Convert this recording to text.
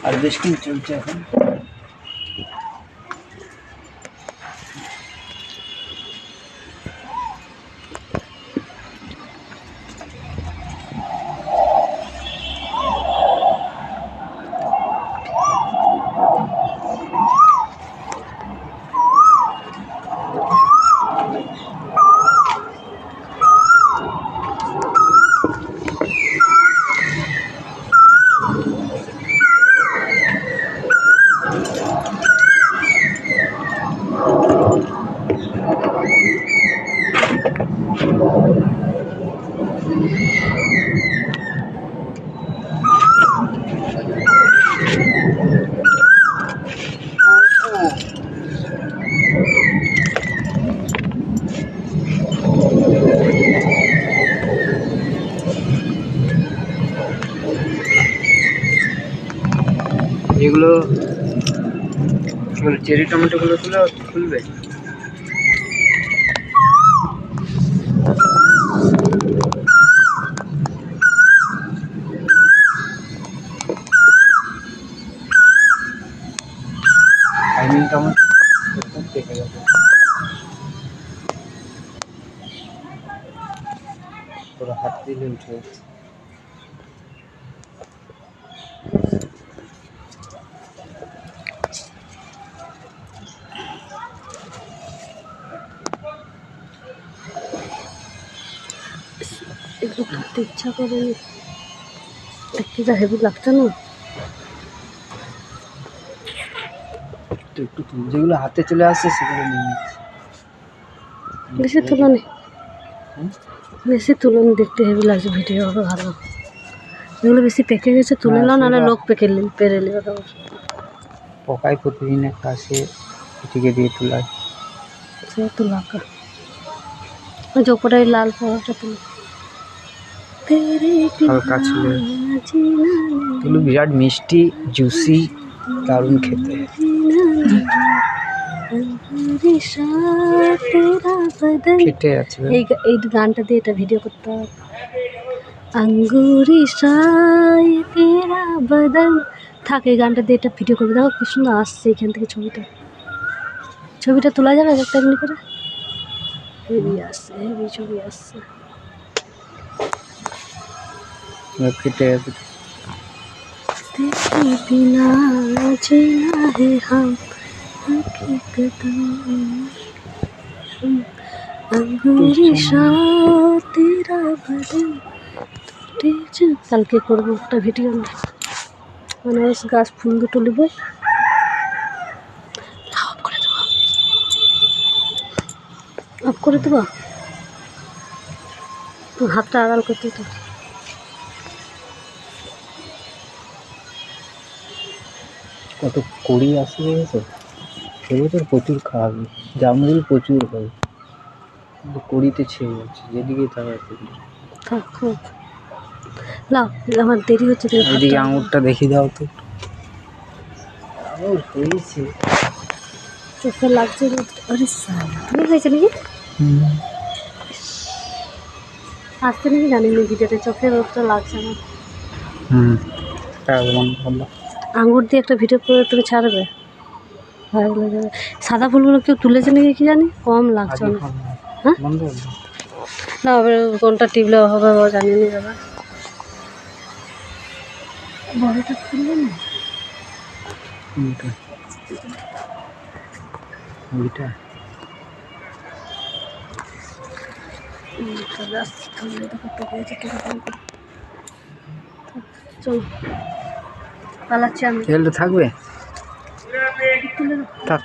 Harvesting চলছে এখন। এগুলো চেরি টমেটোগুলো খুলবে। টাইমিং টমেটো দেখে যাবে, পুরো হাত দিলে উঠে যাচ্ছে। এগুলো ধরতে ইচ্ছা করে, দেখতে যা হেভি লাগছে না। একটু যেগুলো হাতে চলে আসছে সেগুলো নিয়ে নিচ্ছি। বেশি তুলনি, বেশি তুলনি, দেখতে হেভি লাগছে, ভিডিও হবে ভালো। এগুলো বেশি পেকে গেছে, তুলে নাও, নাহলে লোক পেরে নেবে। পোকায় প্রতিদিন একটা আসে, এটিকে দিয়ে তোলায়। সে তুলাকা ওই যে ওপরে লাল পোড়াটা তুলে হালকা ছিল। তুলু বিরাট মিষ্টি, জুসি, দারুণ খেতে। ফেটে আছে। এই গানটা দিয়ে এটা ভিডিও করতে হবে। আঙ্গুরি শায় তেরা বদন থাক, এই গানটা দিয়ে এটা ভিডিও করবে। দেখো কি সুন্দর আসছে এখান থেকে ছবিটা তোলা যাবে একটা এমনি করে। হেভি আসছে, হেভি ছবি আসছে। ফেটে আছে। तेरे बिना जीना है हम हकीकतन, अंगूरी शाह तेरा बदन। কালকে করবো একটা ভিডিও, মানে গাছ ফুল দুটো নেব, অফ করে দেবো, হাতটা আড়াল করতে তো। কত কড়ি আসে দেখেছো, এবছর প্রচুর খাওয়াবে, জামরুল প্রচুর হবে, কড়িতে ছেয়ে যাচ্ছে যেদিকে তাকাচ্ছে। থাক লাও, আমার দেরি হচ্ছে। এদিকে আঙুরটা দেখিয়ে দাও তো। আঙুর হয়েছে, চোখে লাগছে। আরে তুমি হয়েছে নাকি? আসতে নাকি জানি না, ভিডিওতে চোখে রোদটা লাগছে না। আঙুর দিয়ে একটা ভিডিও করে তুমি ছাড়বে, ভালো লাগবে। সাদা ফুলগুলো কেউ তুলেছে নাকি কি জানি, কম লাগছে অনেক। হ্যাঁ না, কোনটা টিপলে হবে জানি না দাদা। বড়টা খুলবে না, চলো পালাচ্ছি আমি। থাকবে থাক।